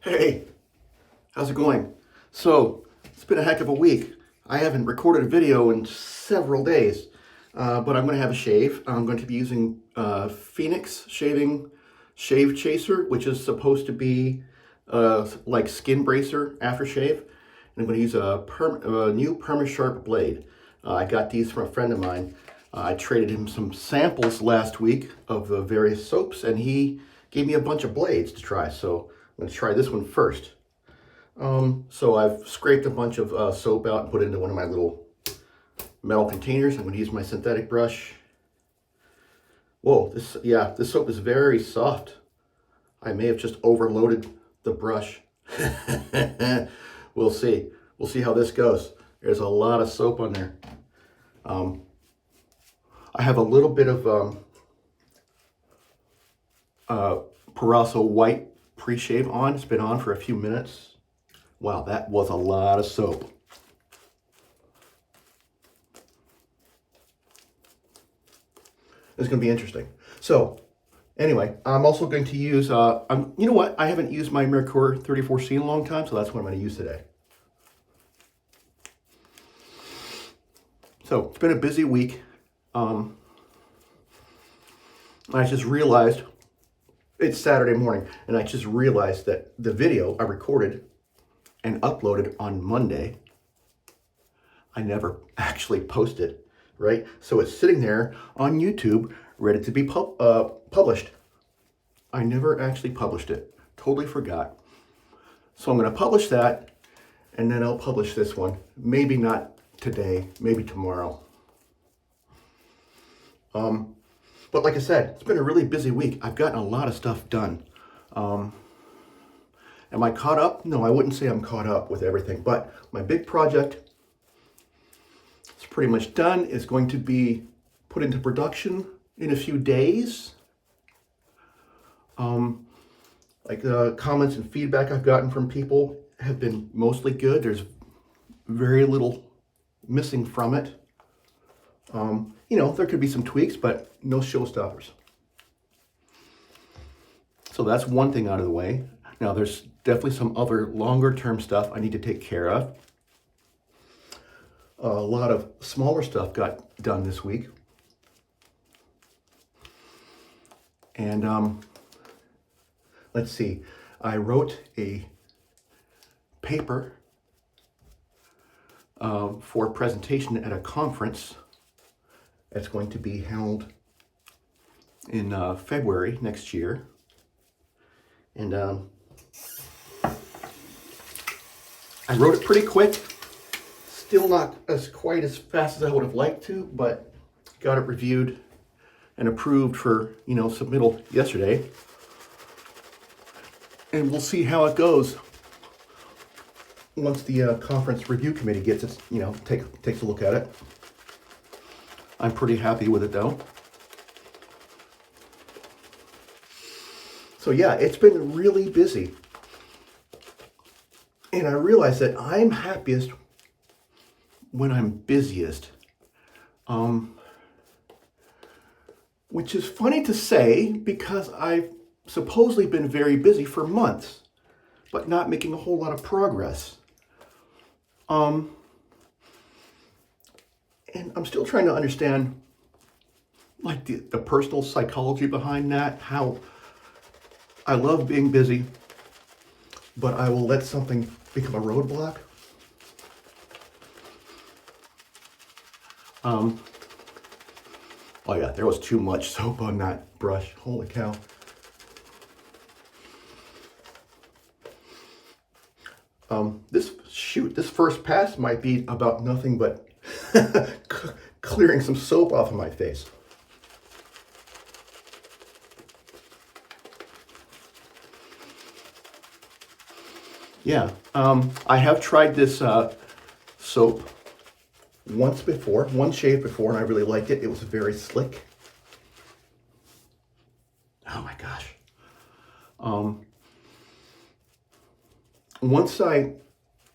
Hey, how's it going? So, it's been a heck of a week. I haven't recorded a video in several days, but I'm going to have a shave. I'm going to be using Phoenix Shave Chaser, which is supposed to be like skin bracer aftershave. And I'm going to use a new Perma-Sharp blade. I got these from a friend of mine. I traded him some samples last week of the various soaps, and he gave me a bunch of blades to try. So I'm going to try this one first. So I've scraped a bunch of soap out and put it into one of my little metal containers. I'm going to use my synthetic brush. Whoa, this soap is very soft. I may have just overloaded the brush. We'll see. We'll see how this goes. There's a lot of soap on there. I have a little bit of Purasso white pre-shave on. It's been on for a few minutes. Wow, that was a lot of soap. It's going to be interesting. So, anyway, I'm also going to use, you know what? I haven't used my Merkur 34C in a long time, so that's what I'm going to use today. So, it's been a busy week. I just realized, it's Saturday morning, and I just realized that the video I recorded and uploaded on Monday, I never actually posted, right? So it's sitting there on YouTube, ready to be published. I never actually published it. Totally forgot. So I'm going to publish that, and then I'll publish this one. Maybe not today, maybe tomorrow. But like I said, it's been a really busy week. I've gotten a lot of stuff done. Am I caught up? No, I wouldn't say I'm caught up with everything, but my big project is pretty much done. It's going to be put into production in a few days. Like the comments and feedback I've gotten from people have been mostly good. There's very little missing from it. You know, there could be some tweaks, but no showstoppers. So that's one thing out of the way. Now there's definitely some other longer term stuff I need to take care of. A lot of smaller stuff got done this week. And let's see, I wrote a paper for a presentation at a conference that's going to be held in February next year. And I wrote it pretty quick. Still not as quite as fast as I would have liked to, but got it reviewed and approved for, you know, submittal yesterday. And we'll see how it goes once the conference review committee gets it, you know, takes a look at it. I'm pretty happy with it though. So yeah, it's been really busy. And I realize that I'm happiest when I'm busiest. Which is funny to say because I've supposedly been very busy for months, but not making a whole lot of progress. And I'm still trying to understand like the personal psychology behind that, how I love being busy, but I will let something become a roadblock. Oh yeah, there was too much soap on that brush. Holy cow. This first pass might be about nothing but clearing some soap off of my face. Yeah, I have tried this soap one shave before, and I really liked it. It was very slick. Oh my gosh. Once I,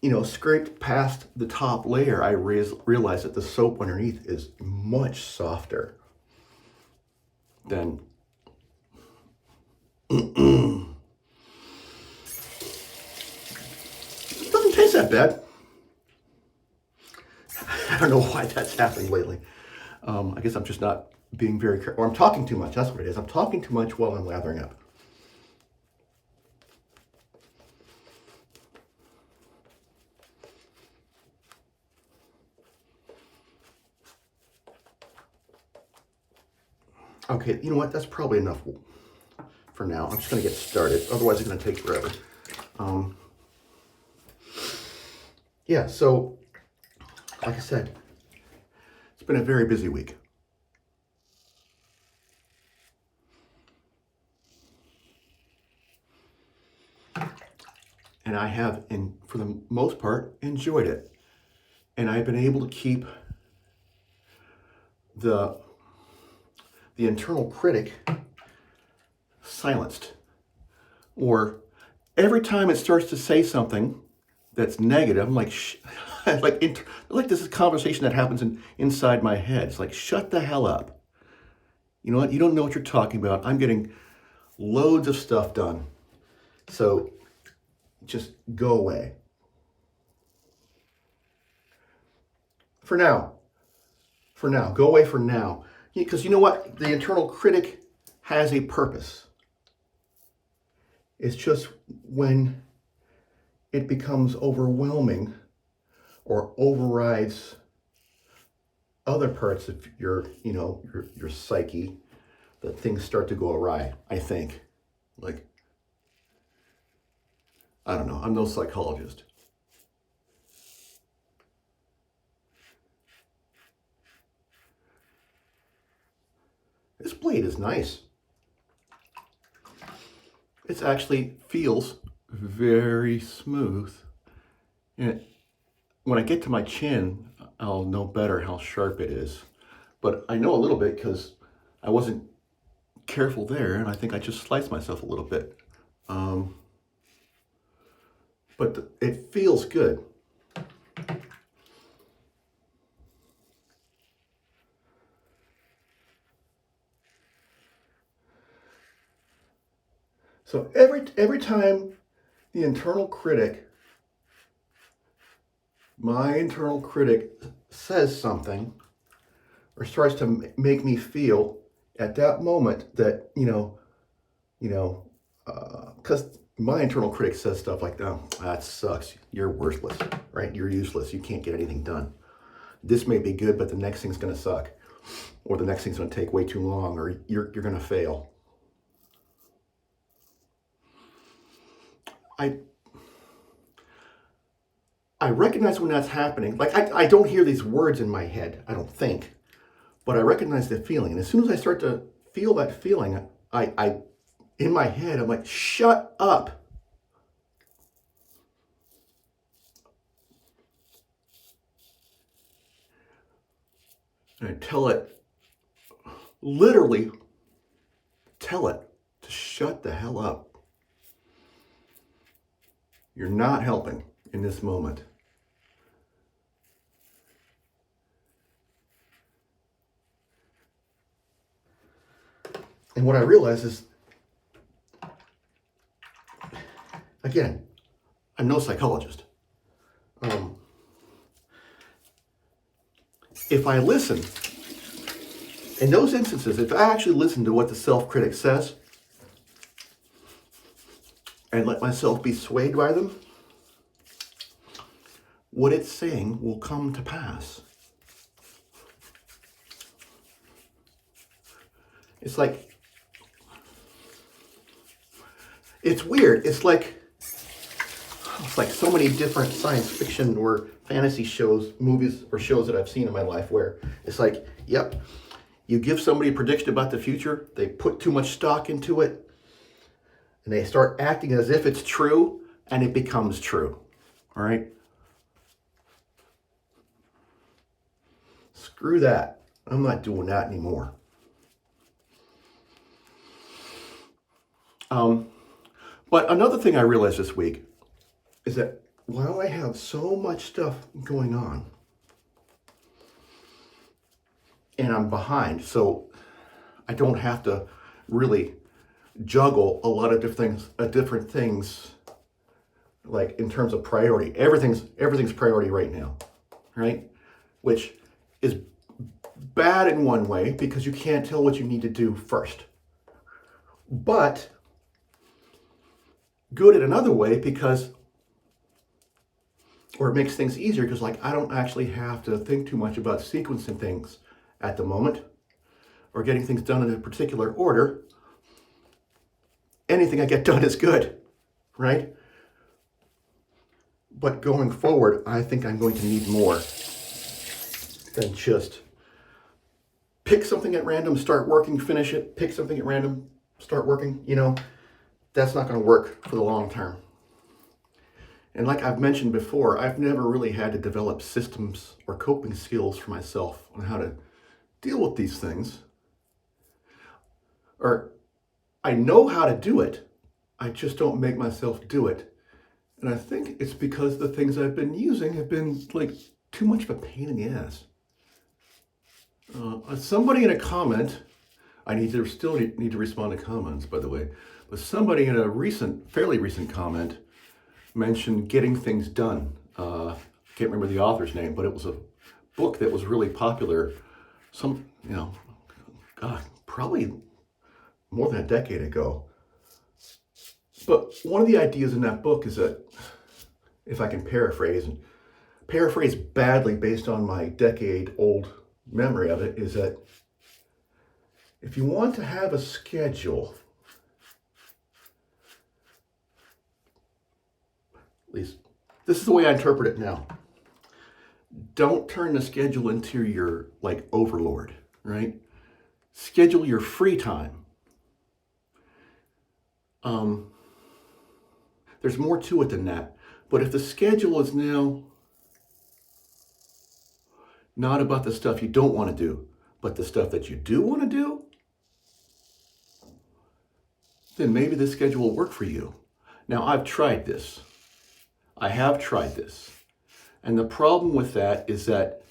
you know, scraped past the top layer, I realized that the soap underneath is much softer than that bad. I don't know why that's happening lately. I guess I'm just not being very careful. Or I'm talking too much. That's what it is. I'm talking too much while I'm lathering up. Okay, you know what? That's probably enough for now. I'm just going to get started. Otherwise, it's going to take forever. Yeah, so, like I said, it's been a very busy week. And I have, for the most part, enjoyed it. And I've been able to keep the internal critic silenced. Or every time it starts to say something that's negative, I'm like, like this is a conversation that happens inside my head. It's like, shut the hell up. You know what? You don't know what you're talking about. I'm getting loads of stuff done. So just go away. For now. Go away for now. Because you know what? The internal critic has a purpose. It's just when it becomes overwhelming or overrides other parts of your psyche, that things start to go awry, I think. Like, I don't know. I'm no psychologist. This blade is nice. It actually feels very smooth. And when I get to my chin, I'll know better how sharp it is. But I know a little bit because I wasn't careful there, and I think I just sliced myself a little bit. But it feels good. So every time the internal critic, my internal critic says something or starts to make me feel at that moment that, because my internal critic says stuff like, oh, that sucks. You're worthless, right? You're useless. You can't get anything done. This may be good, but the next thing's going to suck. Or the next thing's going to take way too long, or you're going to fail. I recognize when that's happening. Like, I don't hear these words in my head, I don't think. But I recognize the feeling. And as soon as I start to feel that feeling, I in my head, I'm like, shut up. And I literally tell it to shut the hell up. You're not helping in this moment. And what I realize is, again, I'm no psychologist. If I listen, in those instances, if I actually listen to what the self-critic says and let myself be swayed by them, what it's saying will come to pass. It's like, it's weird. It's like so many different science fiction or fantasy shows, movies, or shows that I've seen in my life where it's like, yep, you give somebody a prediction about the future, they put too much stock into it, and they start acting as if it's true, and it becomes true. All right? Screw that. I'm not doing that anymore. But another thing I realized this week is that while I have so much stuff going on, and I'm behind, so I don't have to really juggle a lot of different things like in terms of priority. Everything's priority right now, right? Which is bad in one way because you can't tell what you need to do first. But good in another way because, or it makes things easier because like I don't actually have to think too much about sequencing things at the moment or getting things done in a particular order. Anything I get done is good, right? But going forward, I think I'm going to need more than just pick something at random, start working, finish it, pick something at random, start working. You know, that's not going to work for the long term. And like I've mentioned before, I've never really had to develop systems or coping skills for myself on how to deal with these things. Or I know how to do it, I just don't make myself do it. And I think it's because the things I've been using have been like too much of a pain in the ass. Somebody in a comment, still need to respond to comments, by the way, but somebody in a fairly recent comment mentioned getting things done. Can't remember the author's name, but it was a book that was really popular. Probably more than a decade ago. But one of the ideas in that book is that, if I can paraphrase badly based on my decade-old memory of it, is that if you want to have a schedule, at least this is the way I interpret it now, don't turn the schedule into your like overlord, right? Schedule your free time. There's more to it than that. But if the schedule is now not about the stuff you don't want to do, but the stuff that you do want to do, then maybe this schedule will work for you. Now, I've tried this. I have tried this. And the problem with that is that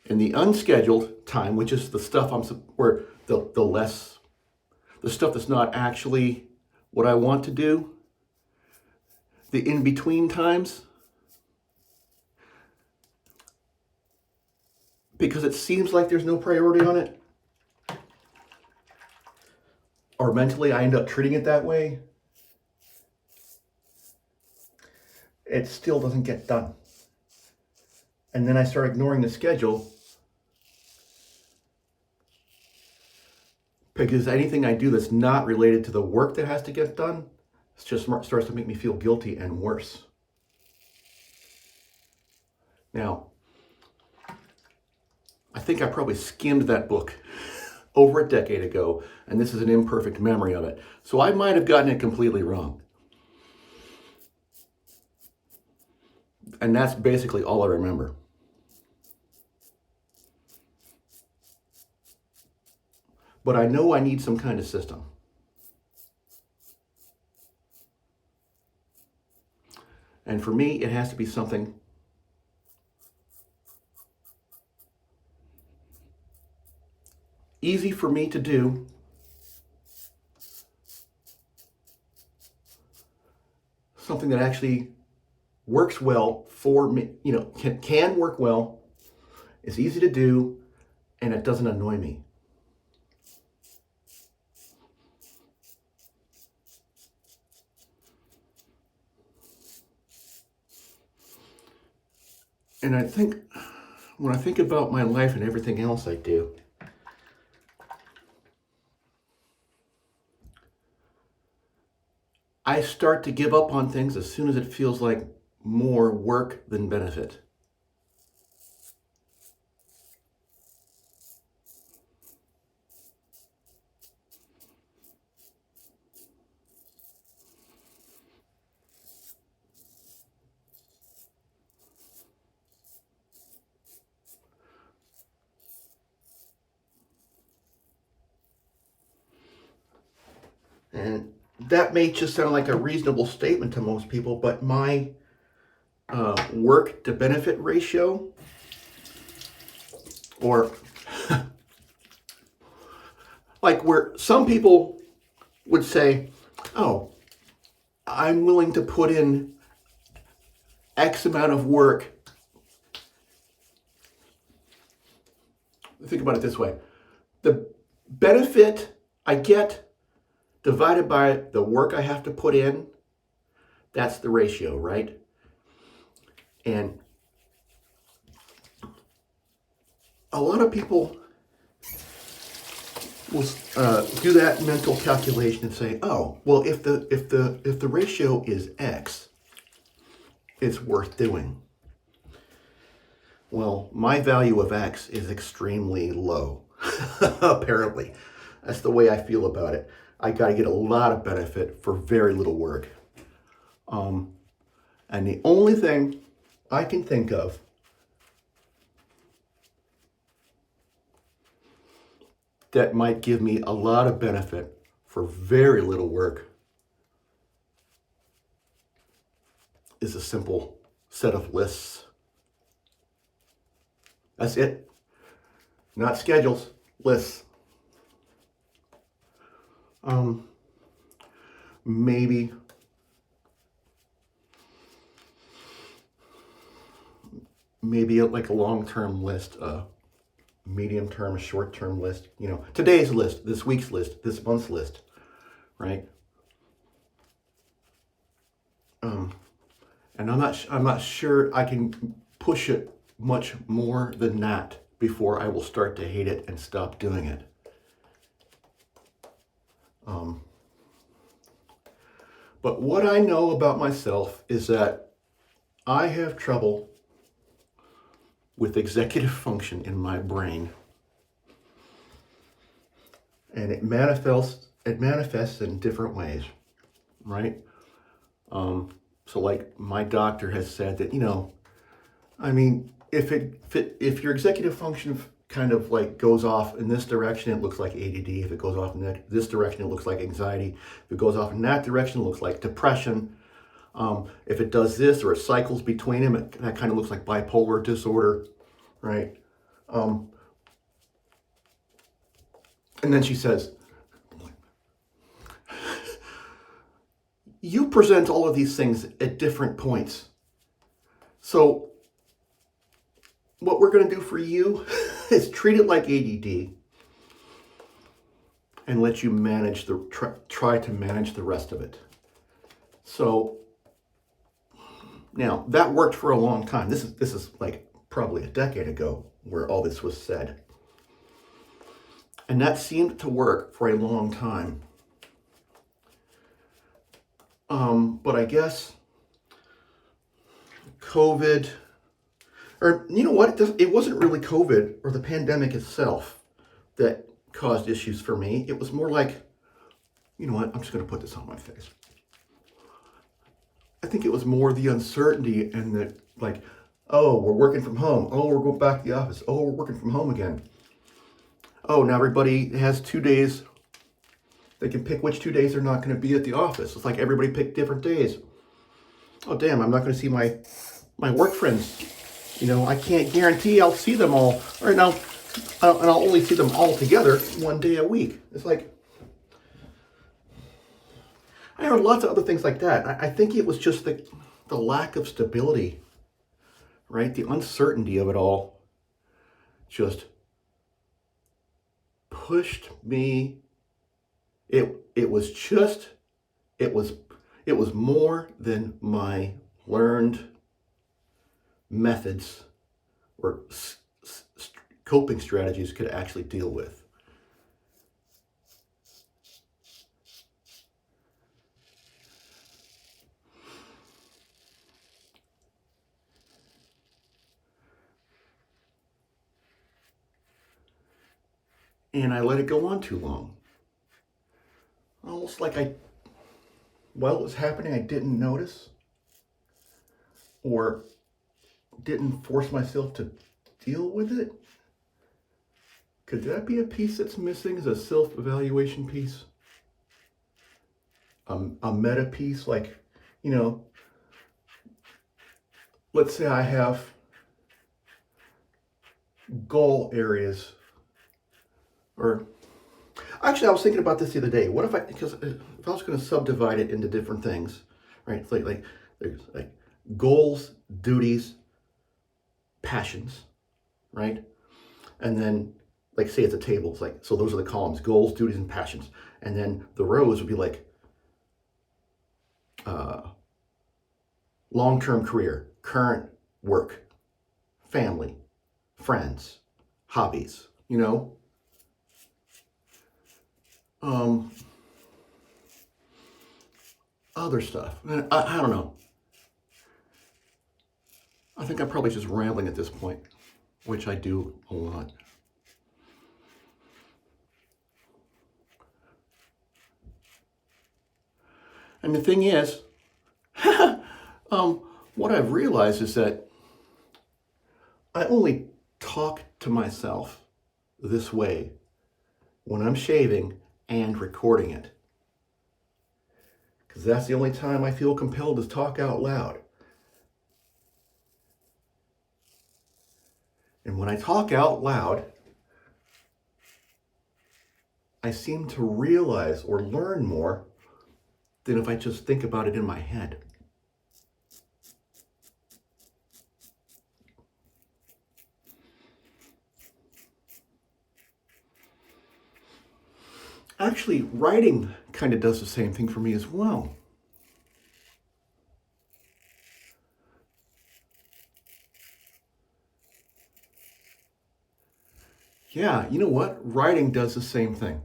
in the unscheduled time, which is the stuff the stuff that's not actually what I want to do, the in-between times, because it seems like there's no priority on it, or mentally I end up treating it that way, it still doesn't get done. And then I start ignoring the schedule because anything I do that's not related to the work that has to get done, it just starts to make me feel guilty and worse. Now, I think I probably skimmed that book over a decade ago, and this is an imperfect memory of it. So I might have gotten it completely wrong. And that's basically all I remember. But I know I need some kind of system. And for me, it has to be something easy for me to do, something that actually works well for me, can work well, is easy to do, and it doesn't annoy me. And I think, when I think about my life and everything else I do, I start to give up on things as soon as it feels like more work than benefit. And that may just sound like a reasonable statement to most people, but my work to benefit ratio, or like where some people would say, oh, I'm willing to put in X amount of work. Think about it this way. The benefit I get divided by the work I have to put in, that's the ratio, right? And a lot of people will do that mental calculation and say, "Oh, well, if the ratio is X, it's worth doing." Well, my value of X is extremely low, apparently. That's the way I feel about it. I got to get a lot of benefit for very little work. And the only thing I can think of that might give me a lot of benefit for very little work is a simple set of lists. That's it. Not schedules, lists. Maybe like a long-term list, a medium-term, a short-term list. You know, today's list, this week's list, this month's list, right? And I'm not sure I can push it much more than that before I will start to hate it and stop doing it. But what I know about myself is that I have trouble with executive function in my brain. And it manifests in different ways, right? So like my doctor has said that, you know, I mean, if your executive function kind of like goes off in this direction, it looks like ADD. If it goes off in this direction, it looks like anxiety. If it goes off in that direction, it looks like depression. If it does this or it cycles between them, that kind of looks like bipolar disorder, right? And then she says, you present all of these things at different points. So what we're going to do for you is treat it like ADD and let you manage try to manage the rest of it. So now that worked for a long time. This is like probably a decade ago where all this was said. And that seemed to work for a long time. But I guess COVID, or you know what, it wasn't really COVID or the pandemic itself that caused issues for me. It was more like, you know what, I'm just going to put this on my face. I think it was more the uncertainty and the like, oh, we're working from home. Oh, we're going back to the office. Oh, we're working from home again. Oh, now everybody has 2 days. They can pick which 2 days they're not going to be at the office. It's like everybody picked different days. Oh, damn, I'm not going to see my work friends. You know, I can't guarantee I'll see them all. Or now, and I'll only see them all together 1 day a week. It's like, I heard lots of other things like that. I think it was just the lack of stability, right? The uncertainty of it all just pushed me. It was more than my learned methods or coping strategies could actually deal with. And I let it go on too long. Almost like while it was happening, I didn't notice or didn't force myself to deal with it. Could that be a piece that's missing, as a self-evaluation piece? A meta piece, like, you know, let's say I have goal areas, or actually I was thinking about this the other day. What if I was going to subdivide it into different things, right? It's like there's like goals, duties, passions, right? And then, like, say it's a table. It's like, so those are the columns: goals, duties, and passions. And then the rows would be like long-term career, current work, family, friends, hobbies, you know? Other stuff. I don't know. I think I'm probably just rambling at this point, which I do a lot. And the thing is, what I've realized is that I only talk to myself this way when I'm shaving and recording it. Because that's the only time I feel compelled to talk out loud. And when I talk out loud, I seem to realize or learn more than if I just think about it in my head. Actually, writing kind of does the same thing for me as well. Yeah, you know what? Writing does the same thing.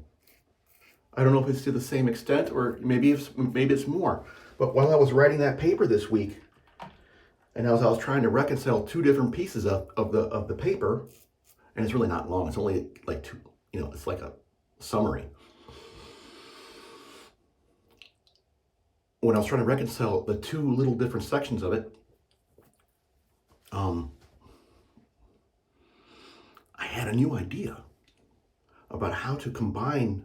I don't know if it's to the same extent, or maybe it's more. But while I was writing that paper this week, and as I was trying to reconcile two different pieces of the paper, and it's really not long. It's only like two. It's like a summary. When I was trying to reconcile the two little different sections of it, I had a new idea about how to combine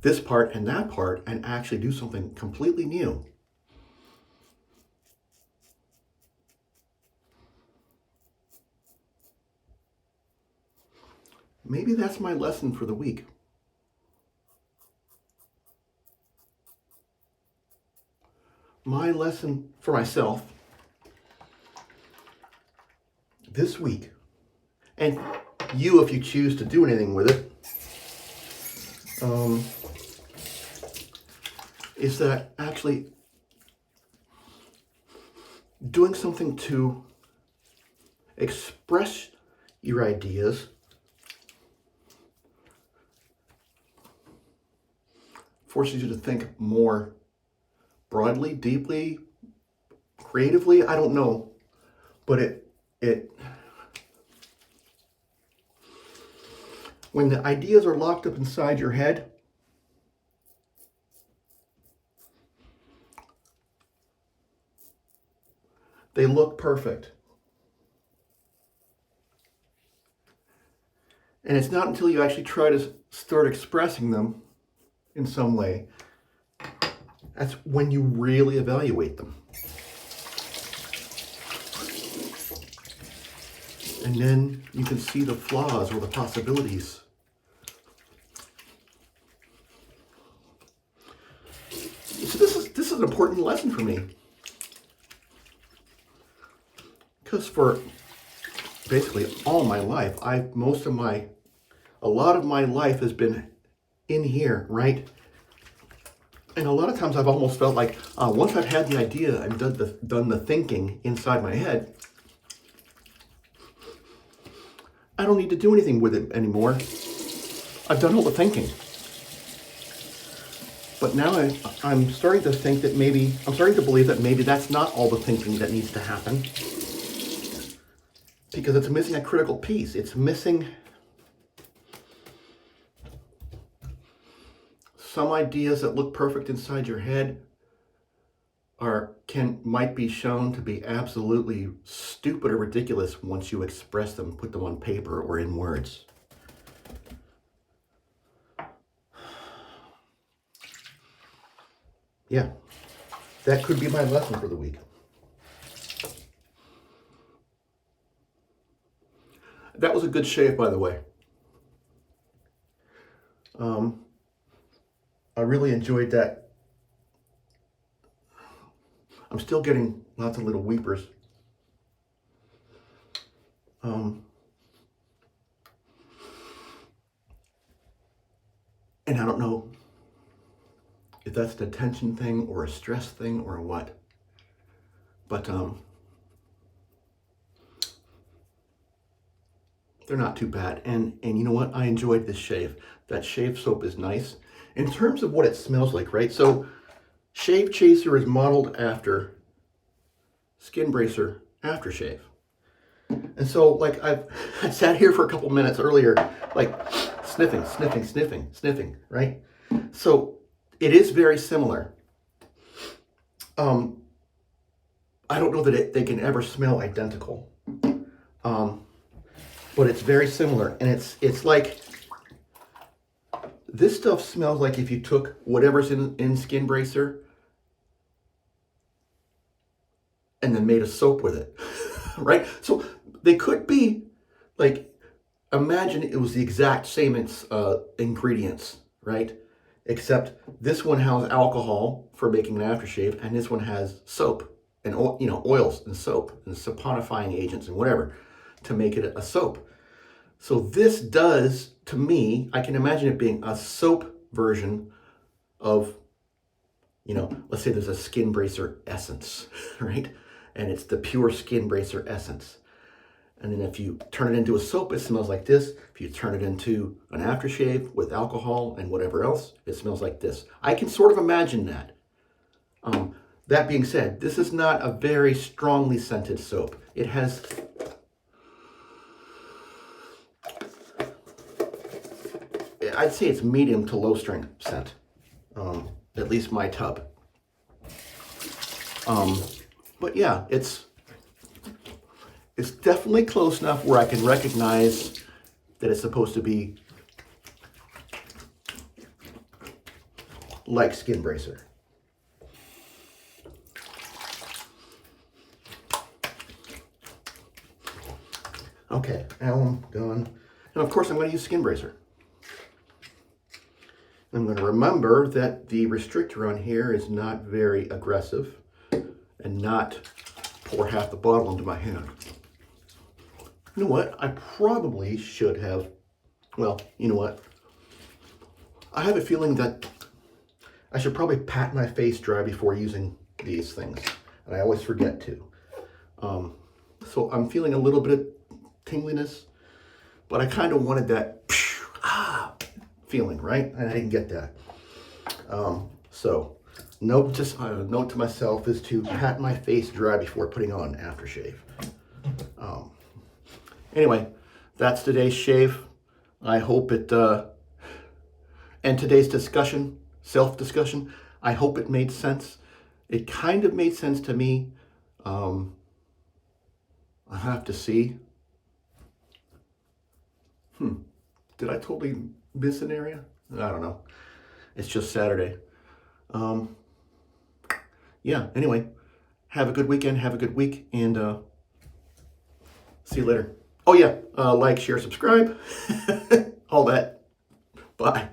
this part and that part and actually do something completely new. Maybe that's my lesson for the week. My lesson for myself this week, and you, if you choose to do anything with it, is that actually doing something to express your ideas forces you to think more broadly, deeply, creatively. I don't know, but it when the ideas are locked up inside your head, they look perfect. And it's not until you actually try to start expressing them in some way, that's when you really evaluate them. And then you can see the flaws or the possibilities. So this is an important lesson for me. Because for basically all my life, a lot of my life has been in here, right? And a lot of times I've almost felt like once I've had the idea and done the thinking inside my head, I don't need to do anything with it anymore. I've done all the thinking. But now I'm starting to think that I'm starting to believe that maybe that's not all the thinking that needs to happen. Because it's missing a critical piece. It's missing some ideas that look perfect inside your head might be shown to be absolutely stupid or ridiculous once you express them, put them on paper or in words. Yeah, that could be my lesson for the week. That was a good shave, by the way. I really enjoyed that. I'm still getting lots of little weepers. And I don't know if that's an attention thing or a stress thing or what, but they're not too bad. And you know what? I enjoyed this shave. That shave soap is nice. In terms of what it smells like, right? So Shave Chaser is modeled after Skin Bracer Aftershave. And so like I sat here for a couple minutes earlier, like sniffing, right? So it is very similar. I don't know that they can ever smell identical. But it's very similar, and it's like, this stuff smells like if you took whatever's in Skin Bracer and then made a soap with it, right? So they could be like, imagine it was the exact same ingredients, right? Except this one has alcohol for making an aftershave, and this one has soap and oils and soap and saponifying agents and whatever to make it a soap. So this does, to me, I can imagine it being a soap version of, let's say there's a Skin Bracer essence, right? And it's the pure Skin Bracer essence. And then if you turn it into a soap, it smells like this. If you turn it into an aftershave with alcohol and whatever else, it smells like this. I can sort of imagine that. That being said, this is not a very strongly scented soap. It has... I'd say it's medium to low strength scent, at least my tub. But yeah, it's definitely close enough where I can recognize that it's supposed to be like Skin Bracer. Okay, now I'm done. And of course I'm going to use Skin Bracer. I'm going to remember that the restrictor on here is not very aggressive and not pour half the bottle into my hand. You know what? I probably should have, well, you know what? I have a feeling that I should probably pat my face dry before using these things. And I always forget to. So I'm feeling a little bit of tingliness, but I kind of wanted that feeling, right? And I didn't get that. So note to myself is to pat my face dry before putting on aftershave. Anyway, that's today's shave. I hope it, and today's discussion, self-discussion, I hope it made sense. It kind of made sense to me. I'll have to see. Did I totally miss an area? I don't know. It's just Saturday. Yeah, anyway, have a good weekend, have a good week, and see you later. Oh yeah, like, share, subscribe, all that. Bye.